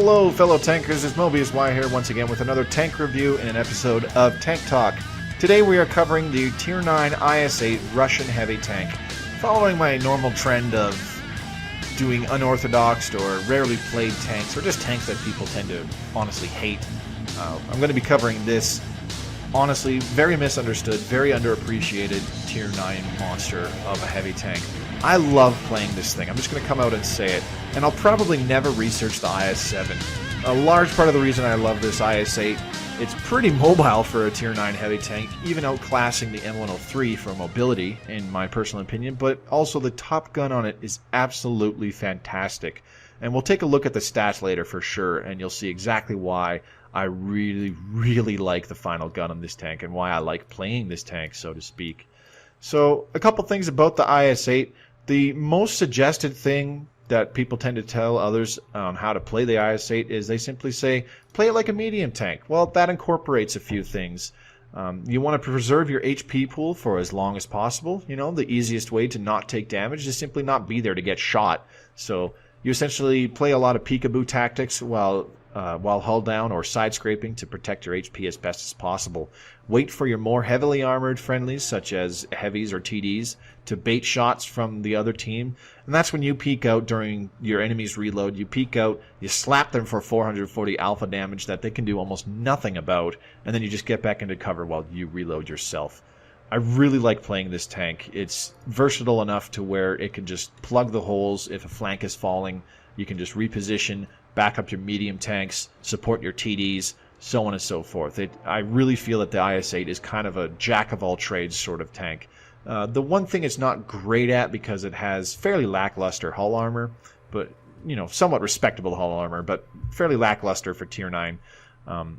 Hello fellow tankers, it's Mobius here once again with another tank review in an episode of Tank Talk. Today we are covering the Tier 9 IS-8 Russian heavy tank. Following my normal trend of doing unorthodox or rarely played tanks, or just tanks that people tend to honestly hate, I'm going to be covering this honestly very misunderstood, very underappreciated Tier 9 monster of a heavy tank. I love playing this thing. I'm just going to come out and say it. And I'll probably never research the IS-7. A large part of the reason I love this IS-8, it's pretty mobile for a Tier 9 heavy tank, even outclassing the M103 for mobility, in my personal opinion, but also the top gun on it is absolutely fantastic. And we'll take a look at the stats later for sure, and you'll see exactly why I really like the final gun on this tank, and why I like playing this tank, so to speak. So, a couple things about the IS-8. The most suggested thing that people tend to tell others on how to play the IS-8 is they simply say, play it like a medium tank. Well, that incorporates a few things. You want to preserve your HP pool for as long as possible. You know, the easiest way to not take damage is simply not be there to get shot. So, you essentially play a lot of peekaboo tactics while hull down or side scraping to protect your HP as best as possible. Wait for your more heavily armored friendlies, such as heavies or TDs, to bait shots from the other team. And that's when you peek out during your enemy's reload. You peek out, you slap them for 440 alpha damage that they can do almost nothing about, and then you just get back into cover while you reload yourself. I really like playing this tank. It's versatile enough to where it can just plug the holes if a flank is falling. You can just reposition, back up your medium tanks, support your TDs, so on and so forth. I really feel that the IS-8 is kind of a jack-of-all-trades sort of tank. The one thing it's not great at, because it has fairly lackluster hull armor, but, you know, somewhat respectable hull armor, but fairly lackluster for Tier 9.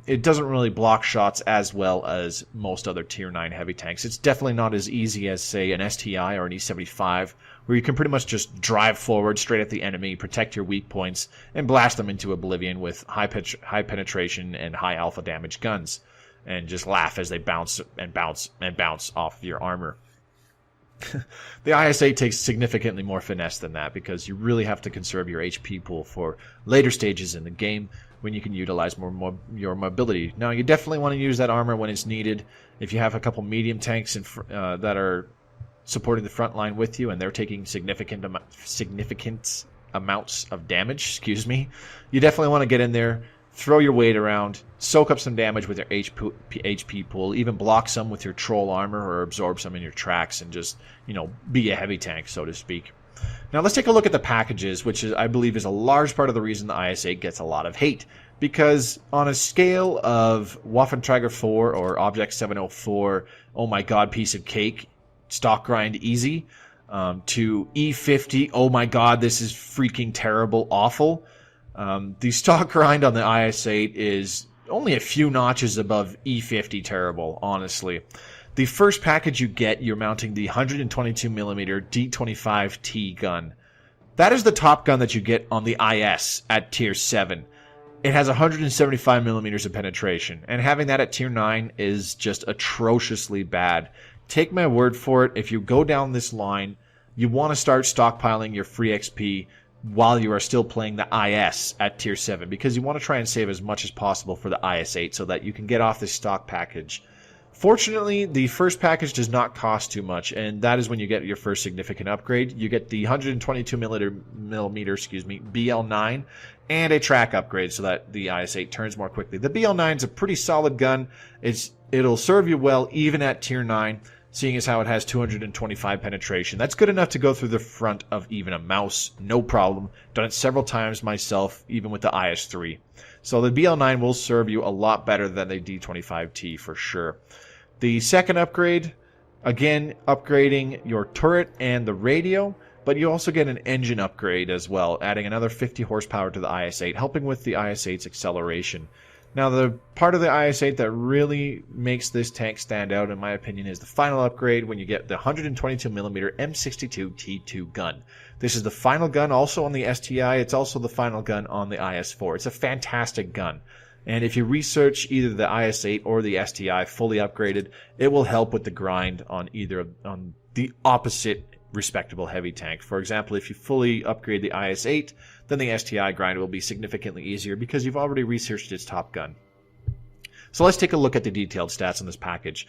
It doesn't really block shots as well as most other Tier 9 heavy tanks. It's definitely not as easy as, say, an STI or an E-75, where you can pretty much just drive forward straight at the enemy, protect your weak points, and blast them into oblivion with high penetration and high alpha damage guns, and just laugh as they bounce and bounce and bounce off your armor. The IS-8 takes significantly more finesse than that, because you really have to conserve your HP pool for later stages in the game when you can utilize your mobility. Now, you definitely want to use that armor when it's needed. If you have a couple medium tanks that are supporting the front line with you, and they're taking significant amounts of damage, you definitely want to get in there, throw your weight around, soak up some damage with your HP pool, even block some with your troll armor or absorb some in your tracks, and just, you know, be a heavy tank, so to speak. Now let's take a look at the packages, which I believe is a large part of the reason the IS-8 gets a lot of hate. Because on a scale of Waffenträger 4 or Object 704, oh my god, piece of cake, stock grind easy, to E50, oh my god, this is freaking terrible, awful. The stock grind on the IS-8 is only a few notches above E50 terrible, honestly. The first package you get, you're mounting the 122mm D25T gun. That is the top gun that you get on the IS at Tier 7. It has 175mm of penetration, and having that at Tier 9 is just atrociously bad. Take my word for it, if you go down this line, you want to start stockpiling your free XP while you are still playing the IS at Tier 7, because you want to try and save as much as possible for the IS-8 so that you can get off this stock package. Fortunately, the first package does not cost too much, and that is when you get your first significant upgrade. You get the 122mm BL9 and a track upgrade so that the IS-8 turns more quickly. The BL9 is a pretty solid gun. It'll serve you well even at Tier 9, seeing as how it has 225 penetration. That's good enough to go through the front of even a mouse, no problem. Done it several times myself, even with the IS-3. So the BL9 will serve you a lot better than the D25T for sure. The second upgrade, again, upgrading your turret and the radio, but you also get an engine upgrade as well, adding another 50 horsepower to the IS-8, helping with the IS-8's acceleration. Now, the part of the IS-8 that really makes this tank stand out, in my opinion, is the final upgrade when you get the 122mm M62 T2 gun. This is the final gun also on the STI. It's also the final gun on the IS-4. It's a fantastic gun. And if you research either the IS-8 or the STI fully upgraded, it will help with the grind on the opposite respectable heavy tank. For example, if you fully upgrade the IS-8, then the STI grind will be significantly easier because you've already researched its top gun. So let's take a look at the detailed stats on this package.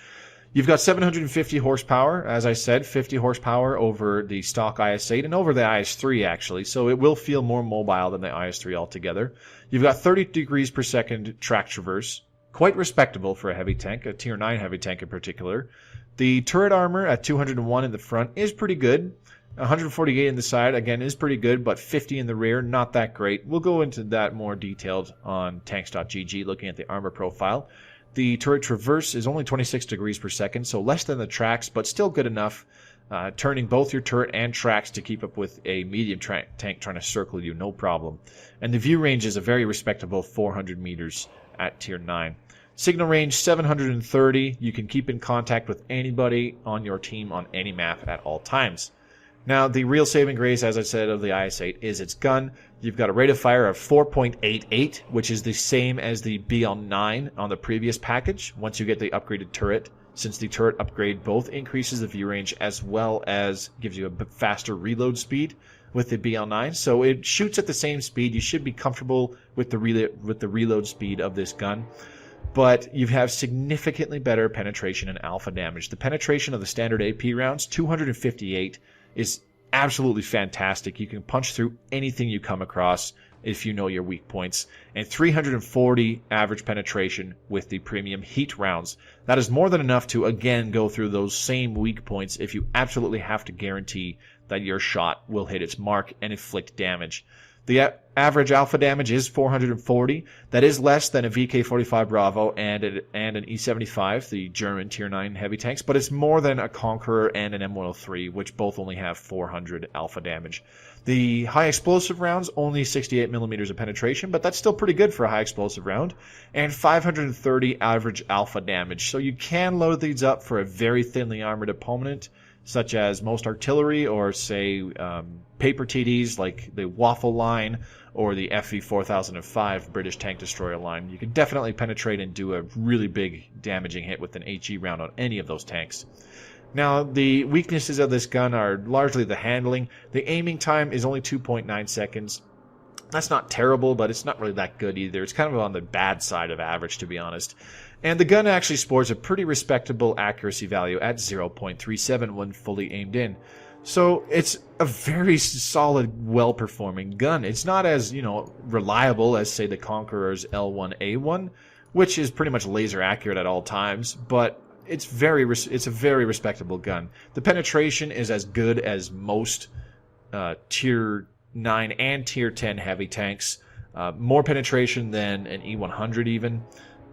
You've got 750 horsepower, as I said, 50 horsepower over the stock IS-8 and over the IS-3 actually, so it will feel more mobile than the IS-3 altogether. You've got 30 degrees per second track traverse, quite respectable for a heavy tank, a tier 9 heavy tank in particular. The turret armor at 201 in the front is pretty good. 148 in the side, again, is pretty good, but 50 in the rear, not that great. We'll go into that more detailed on tanks.gg, looking at the armor profile. The turret traverse is only 26 degrees per second, so less than the tracks, but still good enough, turning both your turret and tracks to keep up with a medium tank trying to circle you, no problem. And the view range is a very respectable 400 meters at tier 9. Signal range 730, you can keep in contact with anybody on your team on any map at all times. Now, the real saving grace, as I said, of the IS-8 is its gun. You've got a rate of fire of 4.88, which is the same as the BL9 on the previous package once you get the upgraded turret, since the turret upgrade both increases the view range as well as gives you a faster reload speed with the BL9. So it shoots at the same speed. You should be comfortable with the reload speed of this gun. But you have significantly better penetration and alpha damage. The penetration of the standard AP rounds, 258, is absolutely fantastic. You can punch through anything you come across if you know your weak points. And 340 average penetration with the premium heat rounds. That is more than enough to, again, go through those same weak points if you absolutely have to guarantee that your shot will hit its mark and inflict damage. The average alpha damage is 440. That is less than a VK-45 Bravo and an E-75, the German Tier 9 heavy tanks, but it's more than a Conqueror and an M103, which both only have 400 alpha damage. The high explosive rounds, only 68 millimeters of penetration, but that's still pretty good for a high explosive round, and 530 average alpha damage. So you can load these up for a very thinly armored opponent, such as most artillery or, say, paper TDs like the Waffle line or the FV-4005 British tank destroyer line. You can definitely penetrate and do a really big damaging hit with an HE round on any of those tanks. Now, the weaknesses of this gun are largely the handling. The aiming time is only 2.9 seconds. That's not terrible, but it's not really that good either. It's kind of on the bad side of average, to be honest. And the gun actually sports a pretty respectable accuracy value at 0.37 when fully aimed in. So it's a very solid, well-performing gun. It's not as, reliable as, say, the Conqueror's L1A1, which is pretty much laser accurate at all times, but it's a very respectable gun. The penetration is as good as most Tier 9 and Tier 10 heavy tanks. More penetration than an E100 even.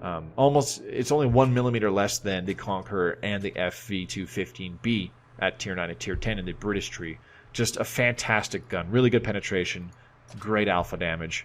It's only 1 millimeter less than the Conqueror and the FV215B at Tier 9 and Tier 10 in the British tree. Just a fantastic gun. Really good penetration. Great alpha damage.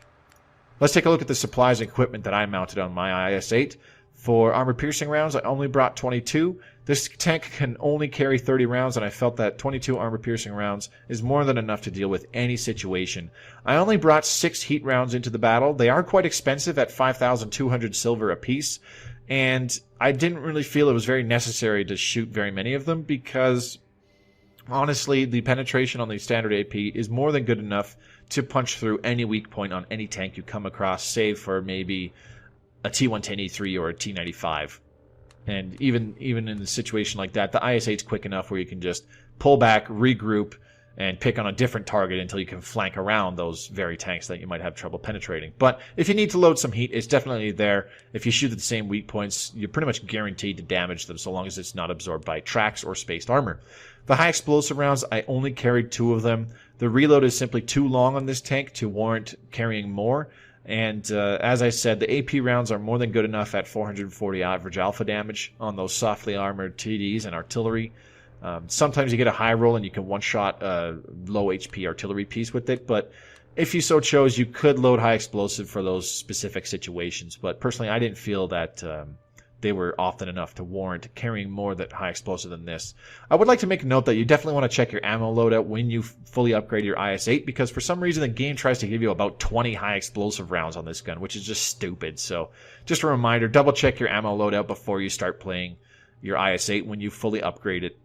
Let's take a look at the supplies and equipment that I mounted on my IS-8. For armor-piercing rounds, I only brought 22. This tank can only carry 30 rounds, and I felt that 22 armor-piercing rounds is more than enough to deal with any situation. I only brought 6 heat rounds into the battle. They are quite expensive at 5,200 silver apiece, and I didn't really feel it was very necessary to shoot very many of them because, honestly, the penetration on the standard AP is more than good enough to punch through any weak point on any tank you come across, save for maybe a T-10E3 or a T-95. And even in a situation like that, the IS-8's quick enough where you can just pull back, regroup, and pick on a different target until you can flank around those very tanks that you might have trouble penetrating. But if you need to load some heat, it's definitely there. If you shoot at the same weak points, you're pretty much guaranteed to damage them so long as it's not absorbed by tracks or spaced armor. The high explosive rounds, I only carried 2 of them. The reload is simply too long on this tank to warrant carrying more. And as I said, the AP rounds are more than good enough at 440 average alpha damage on those softly armored TDs and artillery. Sometimes you get a high roll and you can one-shot a low HP artillery piece with it, but if you so chose, you could load high explosive for those specific situations. But personally, I didn't feel that they were often enough to warrant carrying more that high explosive than this. I would like to make a note that you definitely want to check your ammo loadout when you fully upgrade your IS-8, because for some reason the game tries to give you about 20 high explosive rounds on this gun, which is just stupid. So just a reminder, double check your ammo loadout before you start playing your IS-8 when you fully upgrade it.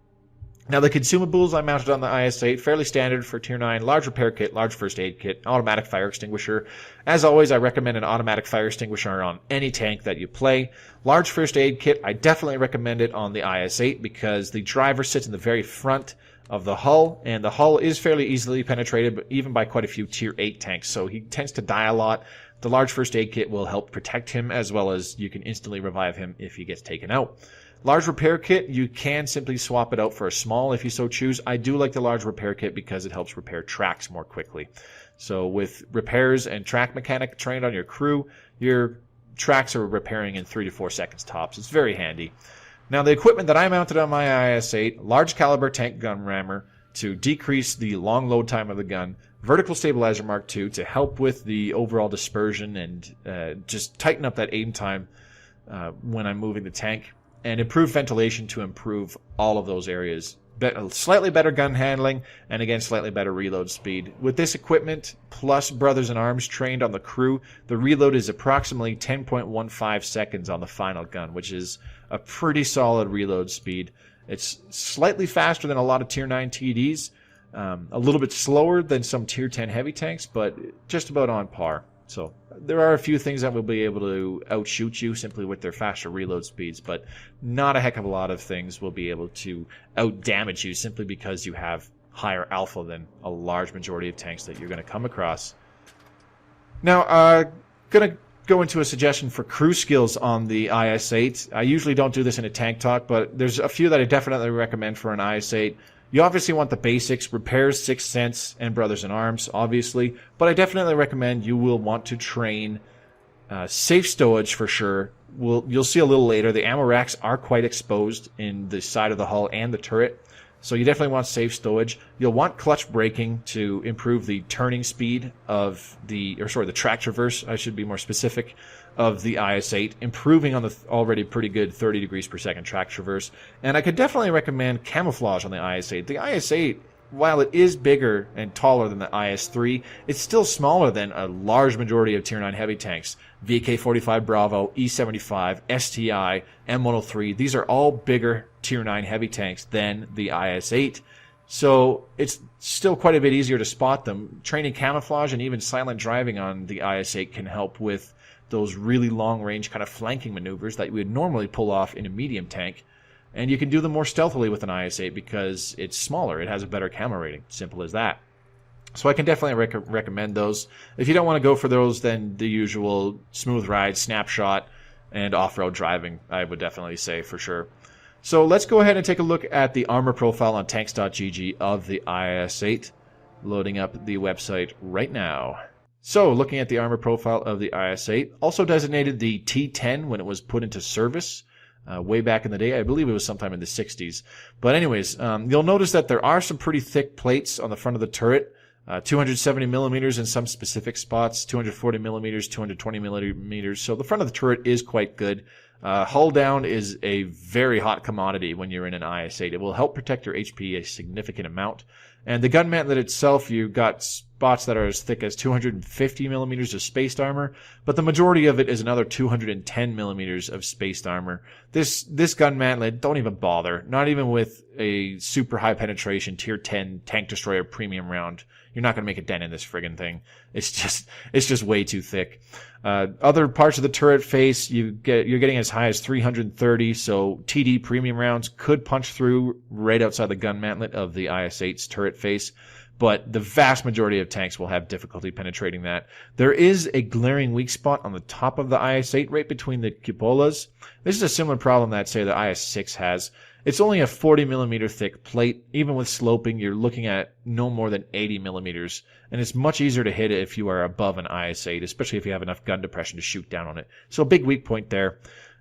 Now, the consumables I mounted on the IS-8, fairly standard for Tier 9, large repair kit, large first aid kit, automatic fire extinguisher. As always, I recommend an automatic fire extinguisher on any tank that you play. Large first aid kit, I definitely recommend it on the IS-8 because the driver sits in the very front of the hull, and the hull is fairly easily penetrated, but even by quite a few Tier 8 tanks, so he tends to die a lot. The large first aid kit will help protect him, as well as you can instantly revive him if he gets taken out. Large repair kit, you can simply swap it out for a small if you so choose. I do like the large repair kit because it helps repair tracks more quickly. So with repairs and track mechanic trained on your crew, your tracks are repairing in 3 to 4 seconds tops. It's very handy. Now the equipment that I mounted on my IS-8, large caliber tank gun rammer to decrease the long load time of the gun, vertical stabilizer Mark II to help with the overall dispersion and just tighten up that aim time when I'm moving the tank, and improve ventilation to improve all of those areas. Slightly better gun handling, and again, slightly better reload speed. With this equipment, plus brothers in arms trained on the crew, the reload is approximately 10.15 seconds on the final gun, which is a pretty solid reload speed. It's slightly faster than a lot of Tier 9 TDs, a little bit slower than some Tier 10 heavy tanks, but just about on par. So there are a few things that will be able to outshoot you simply with their faster reload speeds, but not a heck of a lot of things will be able to outdamage you simply because you have higher alpha than a large majority of tanks that you're going to come across. Now, going to go into a suggestion for crew skills on the IS-8. I usually don't do this in a tank talk, but there's a few that I definitely recommend for an IS-8. You obviously want the basics, repairs, Sixth Sense, and Brothers in Arms, obviously. But I definitely recommend you will want to train safe stowage for sure. You'll see a little later, the ammo racks are quite exposed in the side of the hull and the turret. So you definitely want safe stowage. You'll want clutch braking to improve the turning speed of the track traverse, I should be more specific, of the IS-8, improving on the already pretty good 30 degrees per second track traverse. And I could definitely recommend camouflage on the IS-8. The IS-8, while it is bigger and taller than the IS-3, it's still smaller than a large majority of Tier 9 heavy tanks. VK-45 Bravo, E-75, STI, M103, these are all bigger Tier 9 heavy tanks than the IS-8. So it's still quite a bit easier to spot them. Training camouflage and even silent driving on the IS-8 can help with those really long-range kind of flanking maneuvers that you would normally pull off in a medium tank. And you can do them more stealthily with an IS-8 because it's smaller. It has a better camo rating. Simple as that. So I can definitely recommend those. If you don't want to go for those, then the usual smooth ride, snapshot, and off-road driving, I would definitely say for sure. So let's go ahead and take a look at the armor profile on tanks.gg of the IS-8. Loading up the website right now. So, looking at the armor profile of the IS-8, also designated the T-10 when it was put into service way back in the day. I believe it was sometime in the 60s. But anyways, you'll notice that there are some pretty thick plates on the front of the turret. 270 millimeters in some specific spots, 240 millimeters, 220 millimeters. So the front of the turret is quite good. Hull down is a very hot commodity when you're in an IS-8. It will help protect your HP a significant amount. And the gun mantlet itself, you've got spots that are as thick as 250 millimeters of spaced armor, but the majority of it is another 210 millimeters of spaced armor. This gun mantlet, don't even bother. Not even with a super high penetration Tier 10 tank destroyer premium round. You're not going to make a dent in this friggin' thing. It's just way too thick. Other parts of the turret face, you're getting as high as 330, so TD premium rounds could punch through right outside the gun mantlet of the IS-8's turret face, but the vast majority of tanks will have difficulty penetrating that. There is a glaring weak spot on the top of the IS-8 right between the cupolas. This is a similar problem that, say, the IS-6 has. It's only a 40 millimeter thick plate. Even with sloping, you're looking at no more than 80 millimeters. And it's much easier to hit it if you are above an IS-8, especially if you have enough gun depression to shoot down on it. So a big weak point there.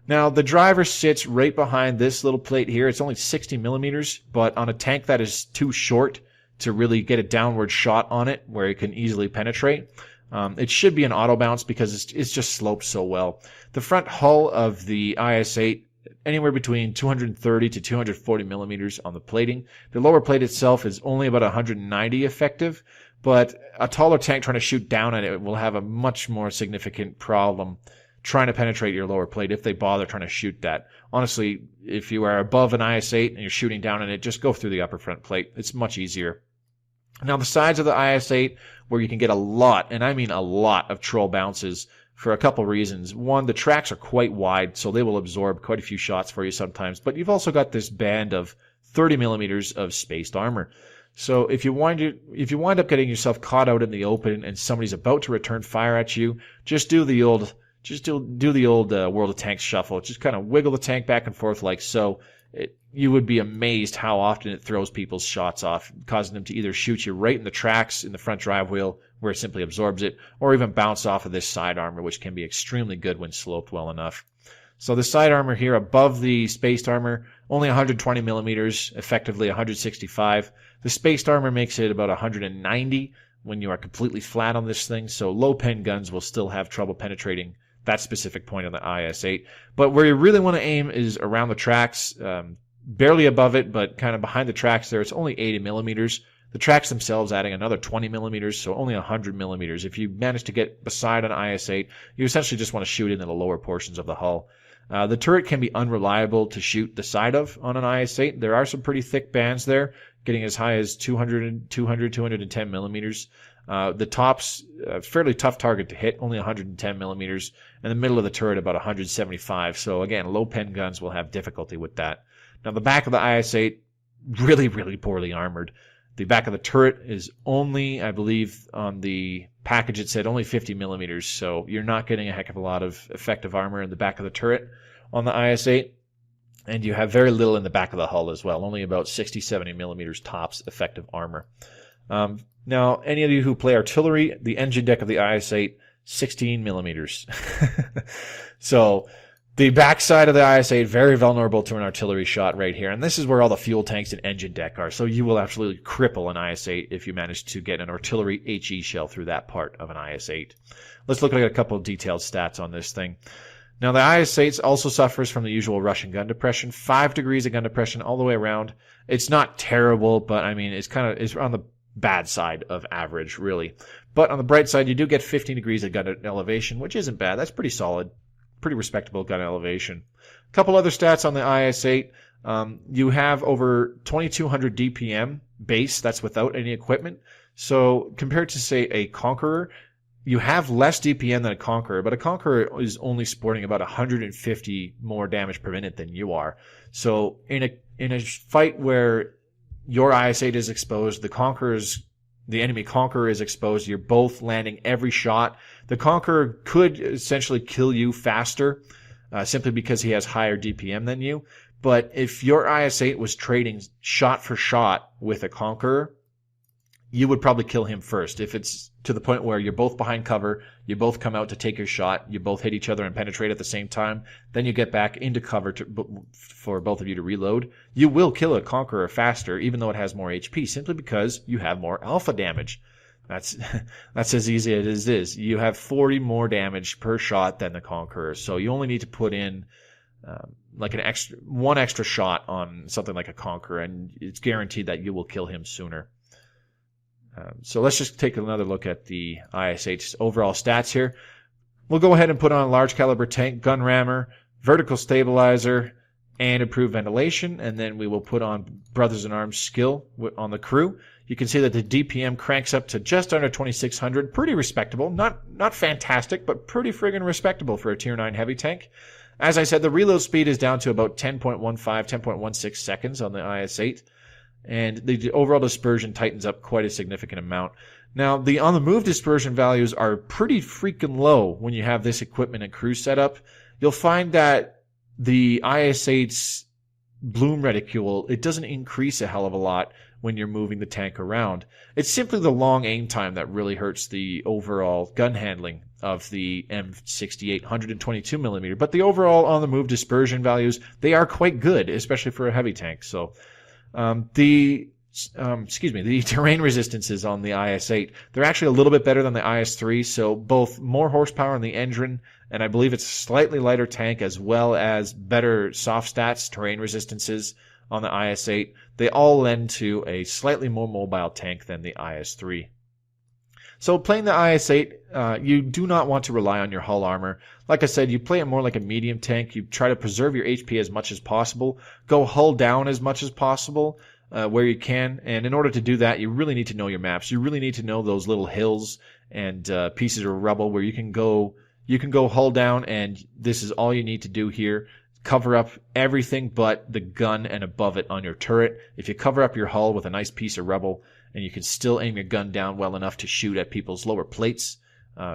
Now, the driver sits right behind this little plate here. It's only 60 millimeters, but on a tank that is too short to really get a downward shot on it where it can easily penetrate. It should be an auto bounce because it's just sloped so well. The front hull of the IS-8, anywhere between 230 to 240 millimeters on the plating. The lower plate itself is only about 190 effective, but a taller tank trying to shoot down at it will have a much more significant problem trying to penetrate your lower plate if they bother trying to shoot that. Honestly, if you are above an IS-8 and you're shooting down on it, just go through the upper front plate. It's much easier. Now, the sides of the IS-8, where you can get a lot, and I mean a lot, of troll bounces for a couple reasons. One, the tracks are quite wide, so they will absorb quite a few shots for you sometimes. But you've also got this band of 30 millimeters of spaced armor. So if you wind up getting yourself caught out in the open and somebody's about to return fire at you, just do the old World of Tanks shuffle. Just kind of wiggle the tank back and forth like so. You would be amazed how often it throws people's shots off, causing them to either shoot you right in the tracks in the front drive wheel, where it simply absorbs it, or even bounce off of this side armor, which can be extremely good when sloped well enough. So the side armor here above the spaced armor, only 120 millimeters, effectively 165. The spaced armor makes it about 190 when you are completely flat on this thing, so low pen guns will still have trouble penetrating that specific point on the IS-8. But where you really want to aim is around the tracks, barely above it, but kind of behind the tracks there. It's only 80 millimeters. The tracks themselves adding another 20 millimeters, so only 100 millimeters. If you manage to get beside an IS-8, you essentially just want to shoot into the lower portions of the hull. The turret can be unreliable to shoot the side of on an IS-8. There are some pretty thick bands there, getting as high as 210 millimeters. The top's a fairly tough target to hit, only 110 millimeters, and the middle of the turret about 175. So again, low pen guns will have difficulty with that. Now the back of the IS-8, really, really poorly armored. The back of the turret is only, I believe, on the package it said only 50 millimeters, so you're not getting a heck of a lot of effective armor in the back of the turret on the IS-8. And you have very little in the back of the hull as well, only about 60, 70 millimeters tops effective armor. Now, any of you who play artillery, the engine deck of the IS-8, 16 millimeters. So the backside of the IS-8, very vulnerable to an artillery shot right here. And this is where all the fuel tanks and engine deck are. So you will absolutely cripple an IS-8 if you manage to get an artillery HE shell through that part of an IS-8. Let's look at a couple of detailed stats on this thing. Now, the IS-8 also suffers from the usual Russian gun depression, 5 degrees of gun depression all the way around. It's not terrible, but I mean, it's on the bad side of average, really. But on the bright side, you do get 15 degrees of gun elevation, which isn't bad. That's pretty solid, pretty respectable gun elevation. A couple other stats on the IS-8. You have over 2,200 DPM base. That's without any equipment. So compared to, say, a Conqueror, you have less DPM than a Conqueror, but a Conqueror is only sporting about 150 more damage per minute than you are. So in a fight where your IS-8 is exposed, the enemy Conqueror is exposed, you're both landing every shot. The Conqueror could essentially kill you faster, simply because he has higher DPM than you. But if your IS-8 was trading shot for shot with a Conqueror, you would probably kill him first. If it's to the point where you're both behind cover, you both come out to take your shot, you both hit each other and penetrate at the same time, then you get back into cover for both of you to reload, you will kill a Conqueror faster, even though it has more HP, simply because you have more alpha damage. That's as easy as it is. You have 40 more damage per shot than the Conqueror, so you only need to put in like one extra shot on something like a Conqueror, and it's guaranteed that you will kill him sooner. So let's just take another look at the IS-8's overall stats here. We'll go ahead and put on large caliber tank, gun rammer, vertical stabilizer, and improved ventilation, and then we will put on Brothers in Arms skill on the crew. You can see that the DPM cranks up to just under 2,600. Pretty respectable. Not fantastic, but pretty friggin' respectable for a Tier 9 heavy tank. As I said, the reload speed is down to about 10.15, 10.16 seconds on the IS-8. And the overall dispersion tightens up quite a significant amount. Now, the on-the-move dispersion values are pretty freaking low when you have this equipment and crew setup. You'll find that the IS-8's bloom reticule, it doesn't increase a hell of a lot when you're moving the tank around. It's simply the long aim time that really hurts the overall gun handling of the M68 122 millimeter. But the overall on-the-move dispersion values, they are quite good, especially for a heavy tank. So the terrain resistances on the IS-8, they're actually a little bit better than the IS-3, so both more horsepower on the engine, and I believe it's a slightly lighter tank, as well as better soft stats, terrain resistances on the IS-8, they all lend to a slightly more mobile tank than the IS-3. So playing the IS-8, you do not want to rely on your hull armor. Like I said, you play it more like a medium tank. You try to preserve your HP as much as possible. Go hull down as much as possible where you can. And in order to do that, you really need to know your maps. You really need to know those little hills and pieces of rubble where you can go hull down, and this is all you need to do here. Cover up everything but the gun and above it on your turret. If you cover up your hull with a nice piece of rubble, and you can still aim your gun down well enough to shoot at people's lower plates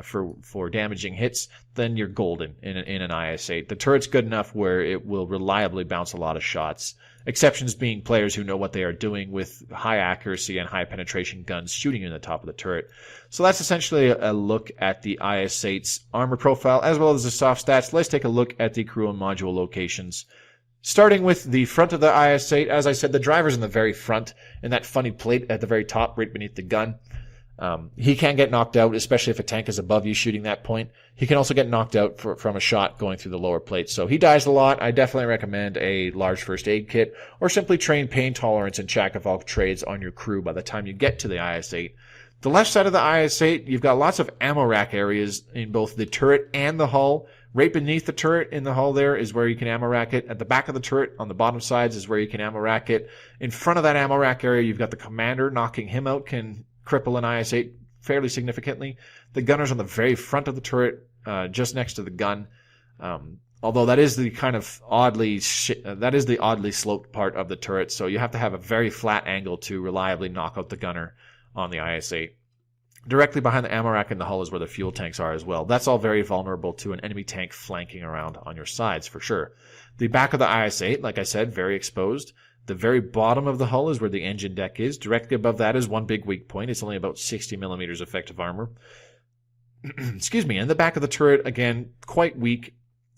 for damaging hits, then you're golden in an IS-8. The turret's good enough where it will reliably bounce a lot of shots. Exceptions being players who know what they are doing with high accuracy and high penetration guns shooting in the top of the turret. So that's essentially a look at the IS-8's armor profile as well as the soft stats. Let's take a look at the crew and module locations. Starting with the front of the IS-8, as I said, the driver's in the very front, and that funny plate at the very top right beneath the gun. He can get knocked out, especially if a tank is above you shooting that point. He can also get knocked out from a shot going through the lower plate. So he dies a lot. I definitely recommend a large first aid kit, or simply train pain tolerance and jack of all trades on your crew by the time you get to the IS-8. The left side of the IS-8, you've got lots of ammo rack areas in both the turret and the hull. Right beneath the turret in the hull there is where you can ammo rack it. At the back of the turret on the bottom sides is where you can ammo rack it. In front of that ammo rack area, you've got the commander. Knocking him out can cripple an IS-8 fairly significantly. The gunner's on the very front of the turret, just next to the gun. Although that is the kind of oddly sloped part of the turret, so you have to have a very flat angle to reliably knock out the gunner on the IS-8. Directly behind the ammo rack in the hull is where the fuel tanks are as well. That's all very vulnerable to an enemy tank flanking around on your sides for sure. The back of the IS-8, like I said, very exposed. The very bottom of the hull is where the engine deck is. Directly above that is one big weak point. It's only about 60 millimeters effective armor. Excuse me. And the back of the turret, again, quite weak.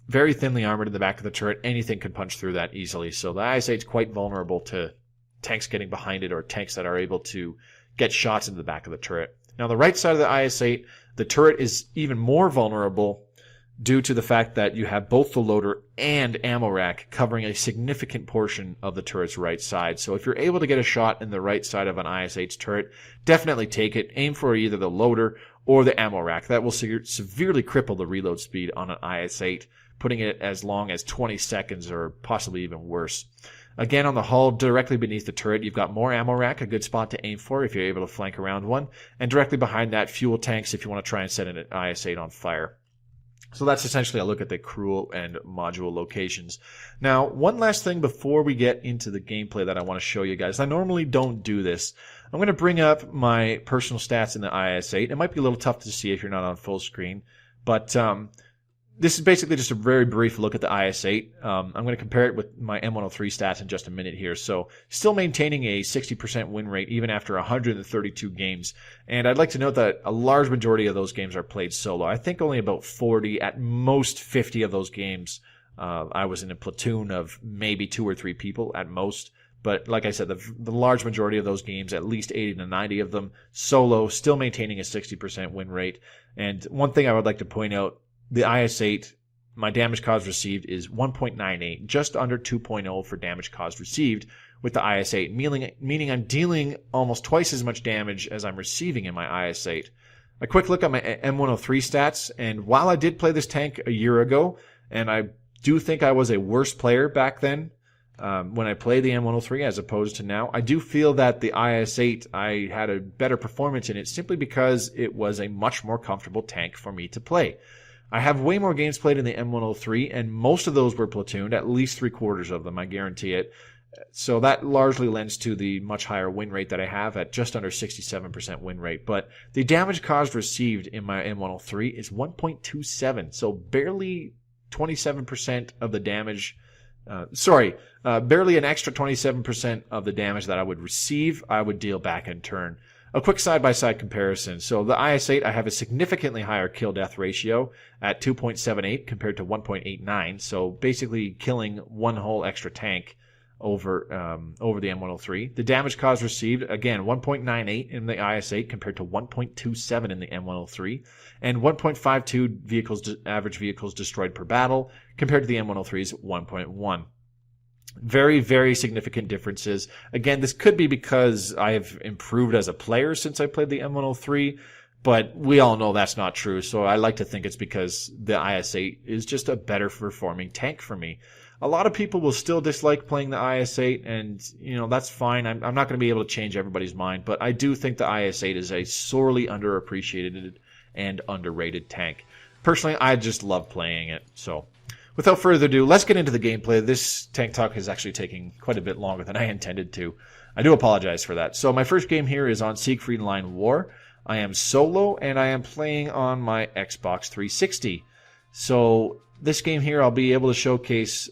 Very thinly armored in the back of the turret. Anything can punch through that easily. So the IS-8 is quite vulnerable to tanks getting behind it or tanks that are able to get shots into the back of the turret. Now, the right side of the IS-8, the turret is even more vulnerable due to the fact that you have both the loader and ammo rack covering a significant portion of the turret's right side. So if you're able to get a shot in the right side of an IS-8's turret, definitely take it. Aim for either the loader or the ammo rack. That will severely cripple the reload speed on an IS-8, putting it as long as 20 seconds or possibly even worse. Again, on the hull, directly beneath the turret, you've got more ammo rack, a good spot to aim for if you're able to flank around one. And directly behind that, fuel tanks if you want to try and set an IS-8 on fire. So that's essentially a look at the crew and module locations. Now, one last thing before we get into the gameplay that I want to show you guys. I normally don't do this. I'm going to bring up my personal stats in the IS-8. It might be a little tough to see if you're not on full screen, but this is basically just a very brief look at the IS-8. I'm going to compare it with my M103 stats in just a minute here. So still maintaining a 60% win rate even after 132 games. And I'd like to note that a large majority of those games are played solo. I think only about 40, at most 50 of those games I was in a platoon of maybe 2 or 3 people at most. But like I said, the large majority of those games, at least 80 to 90 of them, solo, still maintaining a 60% win rate. And one thing I would like to point out, the IS-8, my damage caused received is 1.98, just under 2.0 for damage caused received with the IS-8, meaning I'm dealing almost twice as much damage as I'm receiving in my IS-8. A quick look at my M103 stats, and while I did play this tank a year ago, and I do think I was a worse player back then when I played the M103 as opposed to now, I do feel that the IS-8, I had a better performance in it simply because it was a much more comfortable tank for me to play. I have way more games played in the M103, and most of those were platooned, at least 3/4 of them, I guarantee it. So that largely lends to the much higher win rate that I have at just under 67% win rate. But the damage caused received in my M103 is 1.27, so barely 27% of the damage. Barely an extra 27% of the damage that I would receive, I would deal back in turn. A quick side-by-side comparison. So the IS-8, I have a significantly higher kill-death ratio at 2.78 compared to 1.89. So basically killing one whole extra tank over the M103. The damage caused received, again, 1.98 in the IS-8 compared to 1.27 in the M103. And 1.52 average vehicles destroyed per battle compared to the M103's 1.1. Very, very significant differences. Again, this could be because I have improved as a player since I played the M103, But we all know that's not true, so I like to think it's because the IS-8 is just a better performing tank for me. A lot of people will still dislike playing the IS-8, and, you know, that's fine. I'm not going to be able to change everybody's mind, but I do think the IS-8 is a sorely underappreciated and underrated tank. Personally, I just love playing it. So, without further ado, let's get into the gameplay. This tank talk is actually taking quite a bit longer than I intended to. I do apologize for that. So, my first game here is on Siegfried Line War. I am solo, and I am playing on my Xbox 360. So, this game here, I'll be able to showcase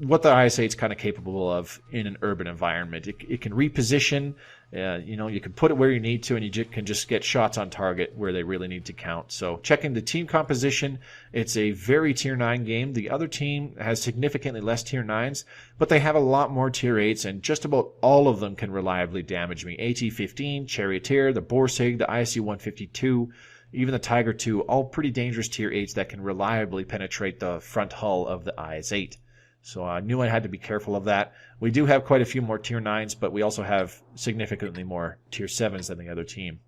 what the IS-8 is kind of capable of in an urban environment. It can reposition, you know, you can put it where you need to, and you can just get shots on target where they really need to count. So checking the team composition, it's a very Tier 9 game. The other team has significantly less Tier 9s, but they have a lot more Tier 8s, and just about all of them can reliably damage me. AT-15, Charioteer, the Borsig, the ISU-152, even the Tiger II, all pretty dangerous Tier 8s that can reliably penetrate the front hull of the IS-8. So I knew I had to be careful of that. We do have quite a few more Tier 9s, but we also have significantly more Tier 7s than the other team.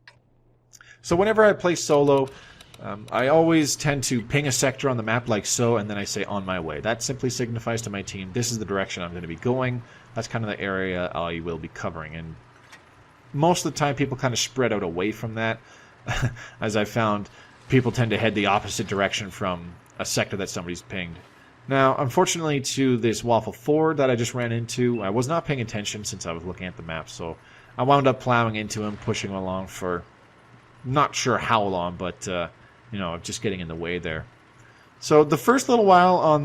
So whenever I play solo, I always tend to ping a sector on the map like so, and then I say on my way. That simply signifies to my team, this is the direction I'm going to be going. That's kind of the area I will be covering. And most of the time, people kind of spread out away from that. As I found, people tend to head the opposite direction from a sector that somebody's pinged. Now, unfortunately, to this Waffle 4 that I just ran into, I was not paying attention since I was looking at the map, so I wound up plowing into him, pushing him along for not sure how long, but, you know, just getting in the way there. So the first little while on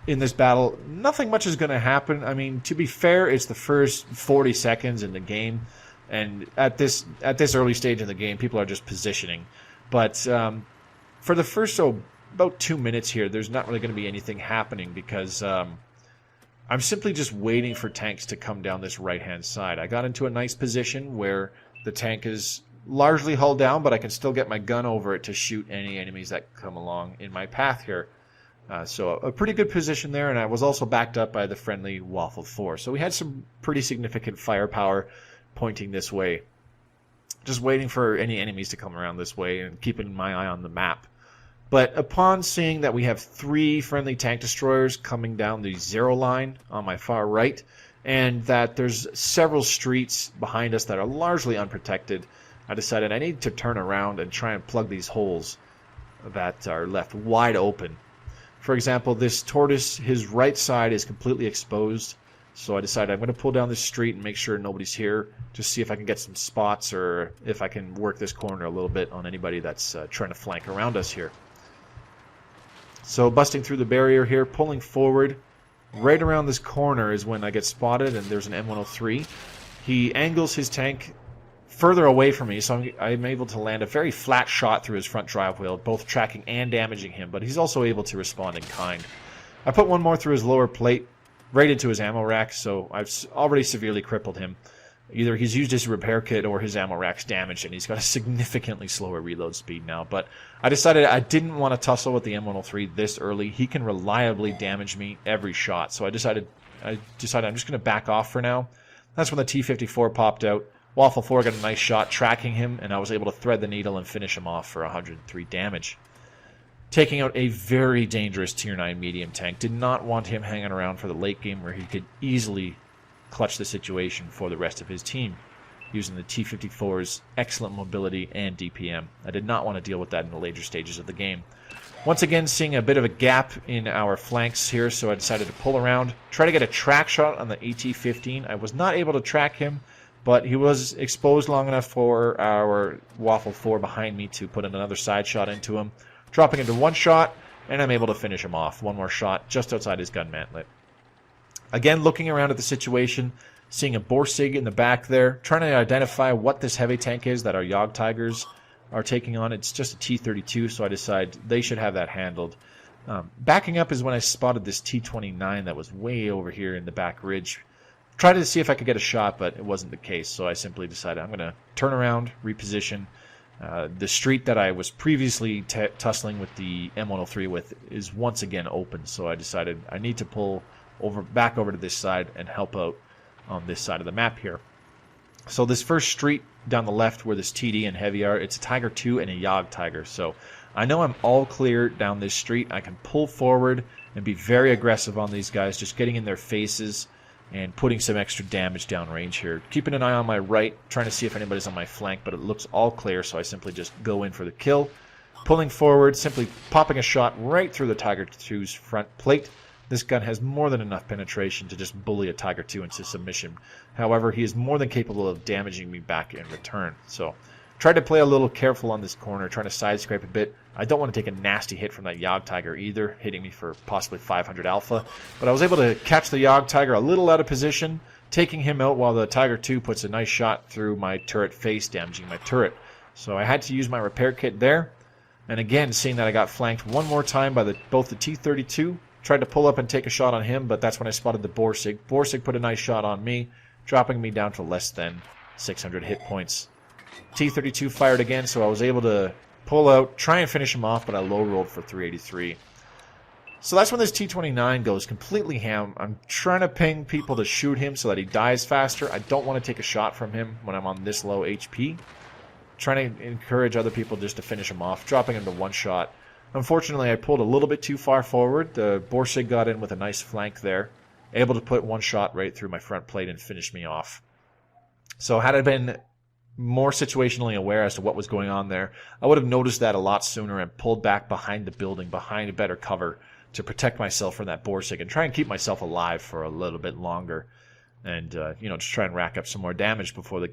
in this battle, nothing much is going to happen. I mean, to be fair, it's the first 40 seconds in the game, and at this early stage in the game, people are just positioning. But for the first about 2 minutes here, there's not really going to be anything happening because I'm simply just waiting for tanks to come down this right-hand side. I got into a nice position where the tank is largely hull down, but I can still get my gun over it to shoot any enemies that come along in my path here. So a pretty good position there, and I was also backed up by the friendly Waffle 4. So we had some pretty significant firepower pointing this way. Just waiting for any enemies to come around this way and keeping my eye on the map. But upon seeing that we have 3 friendly tank destroyers coming down the 0 line on my far right, and that there's several streets behind us that are largely unprotected, I decided I need to turn around and try and plug these holes that are left wide open. For example, this tortoise, his right side is completely exposed, so I decided I'm going to pull down this street and make sure nobody's here, just see if I can get some spots or if I can work this corner a little bit on anybody that's trying to flank around us here. So busting through the barrier here, pulling forward, right around this corner is when I get spotted, and there's an M103. He angles his tank further away from me, so I'm able to land a very flat shot through his front drive wheel, both tracking and damaging him, but he's also able to respond in kind. I put one more through his lower plate, right into his ammo rack, so I've already severely crippled him. Either he's used his repair kit or his ammo rack's damaged, and he's got a significantly slower reload speed now. But I decided I didn't want to tussle with the M103 this early. He can reliably damage me every shot, so I decided I'm just going to back off for now. That's when the T-54 popped out. Waffle 4 got a nice shot tracking him, and I was able to thread the needle and finish him off for 103 damage. Taking out a very dangerous Tier 9 medium tank. Did not want him hanging around for the late game where he could easily clutch the situation for the rest of his team using the T-54's excellent mobility and DPM. I did not want to deal with that in the later stages of the game. Once again, seeing a bit of a gap in our flanks here, so I decided to pull around, try to get a track shot on the AT-15. I was not able to track him, but he was exposed long enough for our Waffle 4 behind me to put another side shot into him, dropping into one shot, and I'm able to finish him off. One more shot just outside his gun mantlet. Again, looking around at the situation, seeing a Borsig in the back there, trying to identify what this heavy tank is that our Jagd Tigers are taking on. It's just a T-32, so I decide they should have that handled. Backing up is when I spotted this T-29 that was way over here in the back ridge. Tried to see if I could get a shot, but it wasn't the case, so I simply decided I'm going to turn around, reposition. The street that I was previously tussling with the M103 with is once again open, so I decided I need to pull back over to this side and help out on this side of the map here. So this first street down the left where this TD and Heavy are, it's a Tiger 2 and a Yog Tiger. So I know I'm all clear down this street. I can pull forward and be very aggressive on these guys, just getting in their faces and putting some extra damage downrange here. Keeping an eye on my right, trying to see if anybody's on my flank, but it looks all clear, so I simply just go in for the kill. Pulling forward, simply popping a shot right through the Tiger 2's front plate. This gun has more than enough penetration to just bully a Tiger 2 into submission. However, he is more than capable of damaging me back in return. So, tried to play a little careful on this corner, trying to side scrape a bit. I don't want to take a nasty hit from that Yog Tiger either, hitting me for possibly 500 alpha. But I was able to catch the Yog Tiger a little out of position, taking him out while the Tiger 2 puts a nice shot through my turret face, damaging my turret. So I had to use my repair kit there. And again, seeing that I got flanked one more time by both the T-32, tried to pull up and take a shot on him, but that's when I spotted the Borsig. Borsig put a nice shot on me, dropping me down to less than 600 hit points. T-32 fired again, so I was able to pull out, try and finish him off, but I low-rolled for 383. So that's when this T-29 goes completely ham. I'm trying to ping people to shoot him so that he dies faster. I don't want to take a shot from him when I'm on this low HP. Trying to encourage other people just to finish him off, dropping him to one shot. Unfortunately, I pulled a little bit too far forward. The Borsig got in with a nice flank there, able to put one shot right through my front plate and finish me off. So had I been more situationally aware as to what was going on there, I would have noticed that a lot sooner and pulled back behind the building, behind a better cover to protect myself from that Borsig and try and keep myself alive for a little bit longer. And, just try and rack up some more damage before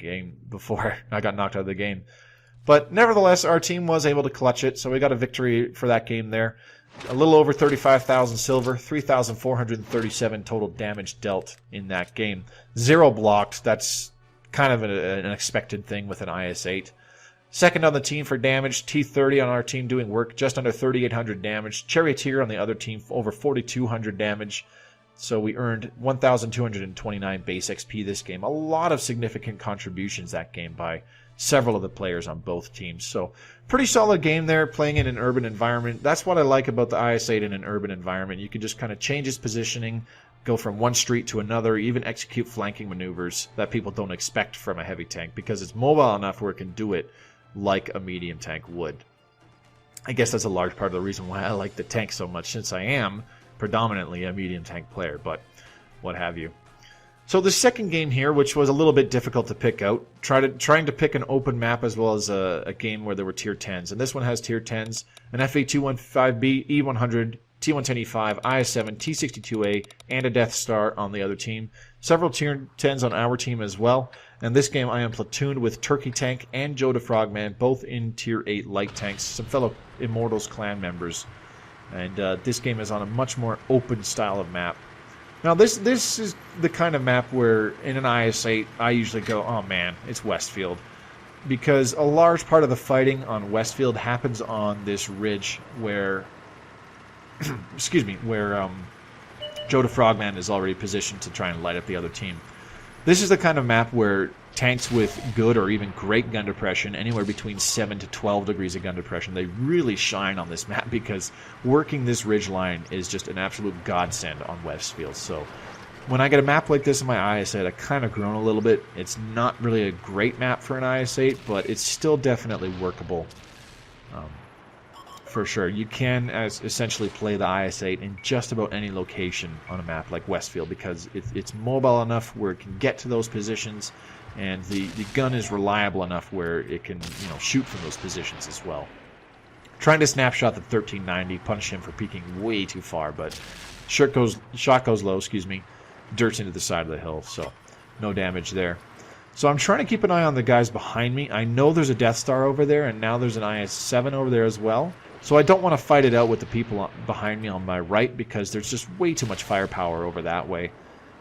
I got knocked out of the game. But nevertheless, our team was able to clutch it, so we got a victory for that game there. A little over 35,000 silver, 3,437 total damage dealt in that game. 0 blocked, that's kind of an expected thing with an IS-8. Second on the team for damage, T-30 on our team doing work, just under 3,800 damage. Charioteer on the other team, over 4,200 damage. So we earned 1,229 base XP this game. A lot of significant contributions that game by several of the players on both teams. So pretty solid game there, playing in an urban environment. That's what I like about the IS-8 in an urban environment. You can just kind of change its positioning, go from one street to another, even execute flanking maneuvers that people don't expect from a heavy tank because it's mobile enough where it can do it like a medium tank would. I guess that's a large part of the reason why I like the tank so much, since I am predominantly a medium tank player, but what have you. So the second game here, which was a little bit difficult to pick out, trying to pick an open map as well as a game where there were tier 10s. And this one has tier 10s, an FA215B, E100, T110E5, IS-7, T62A, and a Death Star on the other team. Several tier 10s on our team as well. And this game I am platooned with Turkey Tank and Joe the Frogman, both in tier 8 light tanks, some fellow Immortals clan members. And this game is on a much more open style of map. Now, this is the kind of map where, in an IS-8, I usually go, oh man, it's Westfield. Because a large part of the fighting on Westfield happens on this ridge where, where Joe the Frogman is already positioned to try and light up the other team. This is the kind of map where tanks with good or even great gun depression, anywhere between 7 to 12 degrees of gun depression, they really shine on this map because working this ridge line is just an absolute godsend on Westfield. So when I get a map like this in my IS-8, I kind of groan a little bit. It's not really a great map for an IS-8, but it's still definitely workable. For sure. You can essentially play the IS-8 in just about any location on a map like Westfield because it's mobile enough where it can get to those positions, and the gun is reliable enough where it can shoot from those positions as well. Trying to snapshot the 1390, punish him for peeking way too far, but shot goes low, dirts into the side of the hill, so no damage there. So I'm trying to keep an eye on the guys behind me. I know there's a Death Star over there, and now there's an IS-7 over there as well. So I don't want to fight it out with the people behind me on my right because there's just way too much firepower over that way.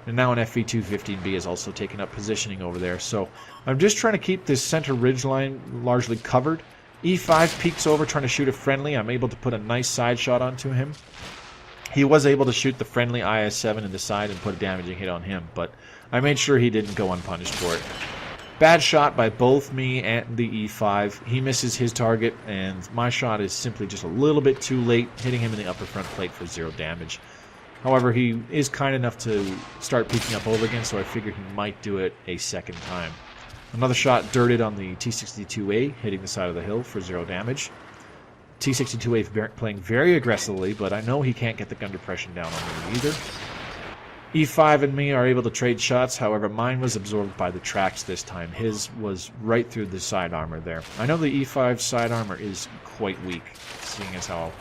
And now an FV215B is also taking up positioning over there. So I'm just trying to keep this center ridge line largely covered. E5 peeks over trying to shoot a friendly. I'm able to put a nice side shot onto him. He was able to shoot the friendly IS-7 in the side and put a damaging hit on him, but I made sure he didn't go unpunished for it. Bad shot by both me and the E5. He misses his target, and my shot is simply just a little bit too late, hitting him in the upper front plate for 0 damage. However, he is kind enough to start peeking up over again, so I figure he might do it a second time. Another shot dirted on the T-62A, hitting the side of the hill for 0 damage. T-62A playing very aggressively, but I know he can't get the gun depression down on me either. E5 and me are able to trade shots, however mine was absorbed by the tracks this time. His was right through the side armor there. I know the E5 side armor is quite weak, seeing as how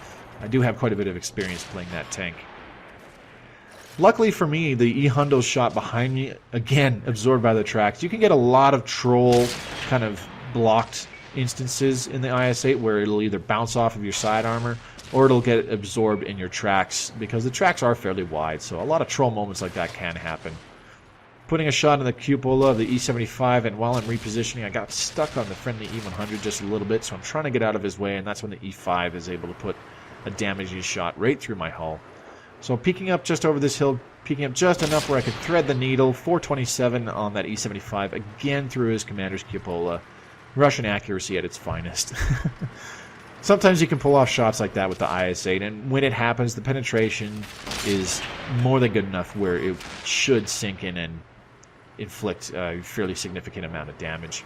I do have quite a bit of experience playing that tank. Luckily for me, the E-Hundo shot behind me, again, absorbed by the tracks. You can get a lot of troll kind of blocked instances in the IS-8 where it'll either bounce off of your side armor or it'll get absorbed in your tracks, because the tracks are fairly wide, so a lot of troll moments like that can happen. Putting a shot in the cupola of the E-75, and while I'm repositioning, I got stuck on the friendly E-100 just a little bit, so I'm trying to get out of his way, and that's when the E-5 is able to put a damaging shot right through my hull. So peeking up just over this hill, peeking up just enough where I could thread the needle, 427 on that E-75, again through his commander's cupola. Russian accuracy at its finest. Sometimes you can pull off shots like that with the IS-8, and when it happens, the penetration is more than good enough where it should sink in and inflict a fairly significant amount of damage.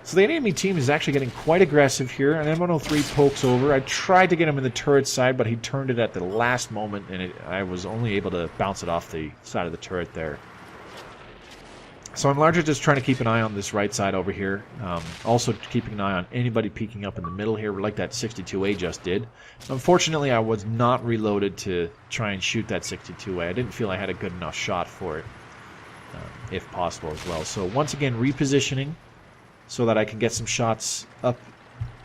So the enemy team is actually getting quite aggressive here. An M103 pokes over. I tried to get him in the turret side, but he turned it at the last moment, and I was only able to bounce it off the side of the turret there. So I'm largely just trying to keep an eye on this right side over here. Also keeping an eye on anybody peeking up in the middle here, like that 62A just did. Unfortunately, I was not reloaded to try and shoot that 62A. I didn't feel I had a good enough shot for it, if possible as well. So once again, repositioning so that I can get some shots up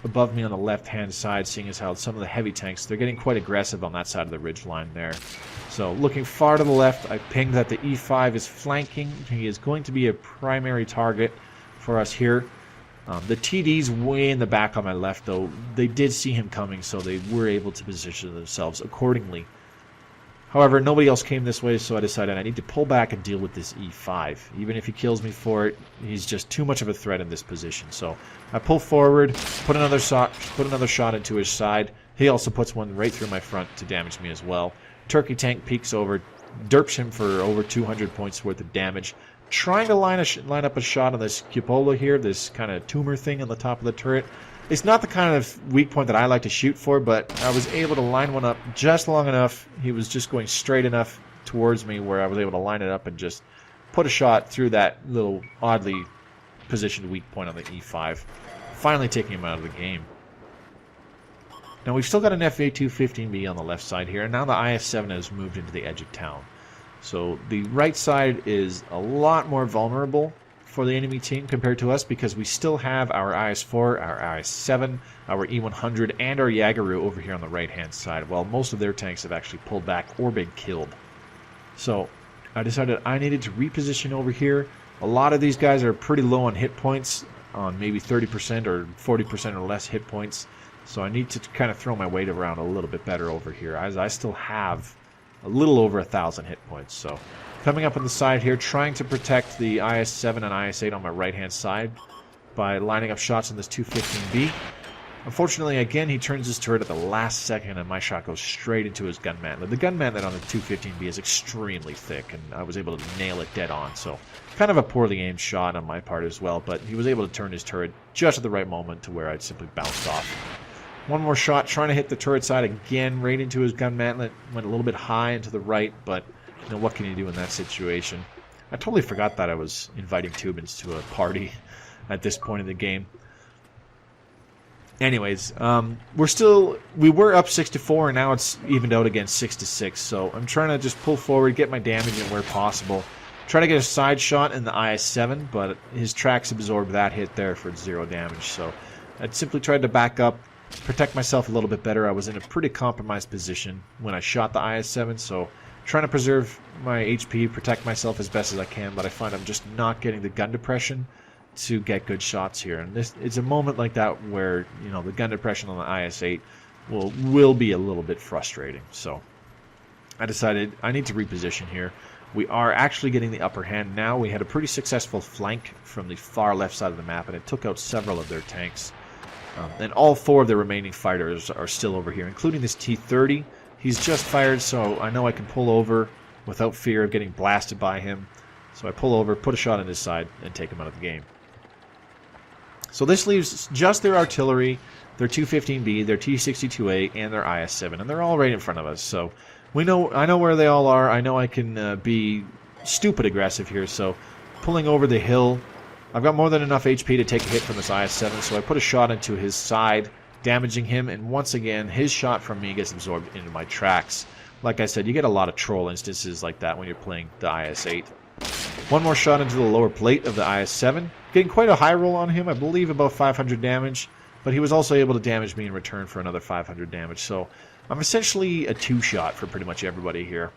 above me on the left-hand side, seeing as how some of the heavy tanks, they're getting quite aggressive on that side of the ridge line there. So looking far to the left, I pinged that the E5 is flanking. He is going to be a primary target for us here. The TD's way in the back on my left, though. They did see him coming, so they were able to position themselves accordingly. However, nobody else came this way, so I decided I need to pull back and deal with this E5. Even if he kills me for it, he's just too much of a threat in this position. So I pull forward, put another shot into his side. He also puts one right through my front to damage me as well. Turkey tank peeks over, derps him for over 200 points worth of damage. Trying to line up a shot on this cupola here, this kind of tumor thing on the top of the turret. It's not the kind of weak point that I like to shoot for, but I was able to line one up just long enough. He was just going straight enough towards me where I was able to line it up and just put a shot through that little oddly positioned weak point on the E5. Finally taking him out of the game. Now we've still got an FA215B on the left side here, and now the IS-7 has moved into the edge of town. So the right side is a lot more vulnerable for the enemy team compared to us, because we still have our IS-4, our IS-7, our E-100, and our Yagaru over here on the right-hand side, while most of their tanks have actually pulled back or been killed. So I decided I needed to reposition over here. A lot of these guys are pretty low on hit points, on maybe 30% or 40% or less hit points. So I need to kind of throw my weight around a little bit better over here, as I still have a little over 1,000 hit points. So coming up on the side here, trying to protect the IS-7 and IS-8 on my right-hand side by lining up shots on this 215B. Unfortunately, again, he turns his turret at the last second, and my shot goes straight into his gun mantlet. The gun mantlet on the 215B is extremely thick, and I was able to nail it dead on. So kind of a poorly aimed shot on my part as well, but he was able to turn his turret just at the right moment to where I'd simply bounced off. One more shot, trying to hit the turret side again, right into his gun mantlet. Went a little bit high and to the right, but you know, what can you do in that situation? I totally forgot that I was inviting Tubans to a party at this point in the game. Anyways, we were up 6-4, and now it's evened out again 6-6. So I'm trying to just pull forward, get my damage in where possible. Try to get a side shot in the IS-7, but his tracks absorbed that hit there for 0 damage. So I simply tried to back up, protect myself a little bit better. I was in a pretty compromised position when I shot the IS-7, so trying to preserve my HP, protect myself as best as I can, but I find I'm just not getting the gun depression to get good shots here. And it's a moment like that where, you know, the gun depression on the IS-8 will be a little bit frustrating. So I decided I need to reposition here. We are actually getting the upper hand now. We had a pretty successful flank from the far left side of the map, and it took out several of their tanks. And all 4 of the remaining fighters are still over here, including this T-30. He's just fired, so I know I can pull over without fear of getting blasted by him. So I pull over, put a shot on his side, and take him out of the game. So this leaves just their artillery, their 215B, their T-62A, and their IS-7, and they're all right in front of us. So I know where they all are. I know I can be stupid aggressive here. So pulling over the hill, I've got more than enough HP to take a hit from this IS-7. So I put a shot into his side, damaging him, and once again, his shot from me gets absorbed into my tracks. Like I said, you get a lot of troll instances like that when you're playing the IS-8. One more shot into the lower plate of the IS-7, getting quite a high roll on him, I believe about 500 damage, but he was also able to damage me in return for another 500 damage, so I'm essentially a two-shot for pretty much everybody here.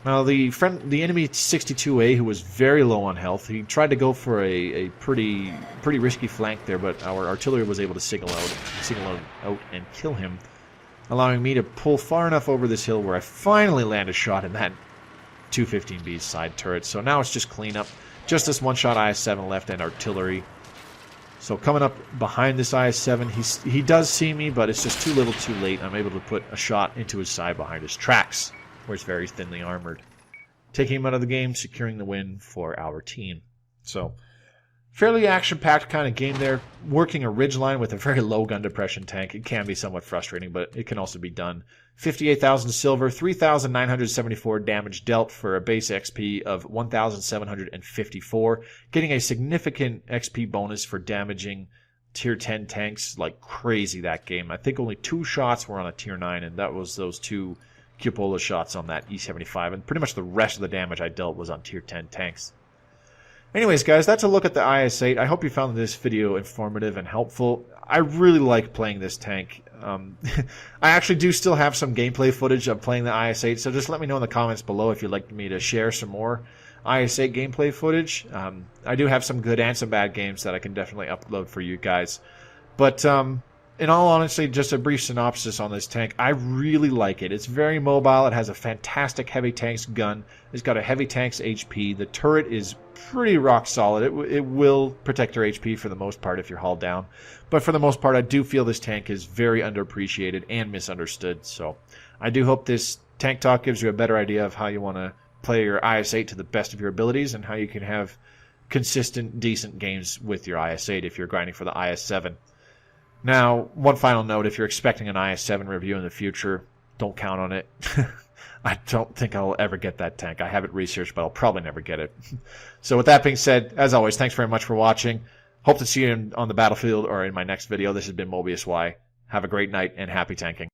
Now the enemy 62A, who was very low on health, he tried to go for a pretty risky flank there, but our artillery was able to signal out and kill him, allowing me to pull far enough over this hill where I finally land a shot in that 215B's side turret. So now it's just cleanup. Just this one-shot IS-7 left and artillery. So coming up behind this IS-7, he does see me, but it's just too little too late. I'm able to put a shot into his side behind his tracks, where it's very thinly armored. Taking him out of the game, securing the win for our team. So fairly action-packed kind of game there. Working a ridgeline with a very low gun depression tank. It can be somewhat frustrating, but it can also be done. 58,000 silver, 3,974 damage dealt for a base XP of 1,754. Getting a significant XP bonus for damaging tier 10 tanks like crazy that game. I think only 2 shots were on a tier 9, and that was those 2 cupola shots on that E75. And pretty much the rest of the damage I dealt was on tier 10 tanks. Anyways, guys, that's a look at the IS-8. I hope you found this video informative and helpful. I really like playing this tank. I actually do still have some gameplay footage of playing the IS-8, so just let me know in the comments below if you'd like me to share some more IS-8 gameplay footage. I do have some good and some bad games that I can definitely upload for you guys. But in all honesty, just a brief synopsis on this tank. I really like it. It's very mobile. It has a fantastic heavy tanks gun. It's got a heavy tanks HP. The turret is pretty rock solid. It will protect your HP for the most part if you're hauled down. But for the most part, I do feel this tank is very underappreciated and misunderstood. So I do hope this tank talk gives you a better idea of how you want to play your IS-8 to the best of your abilities and how you can have consistent, decent games with your IS-8 if you're grinding for the IS-7. Now, one final note, if you're expecting an IS-7 review in the future, don't count on it. I don't think I'll ever get that tank. I have it researched, but I'll probably never get it. So with that being said, as always, thanks very much for watching. Hope to see you on the battlefield or in my next video. This has been Mobius Y. Have a great night and happy tanking.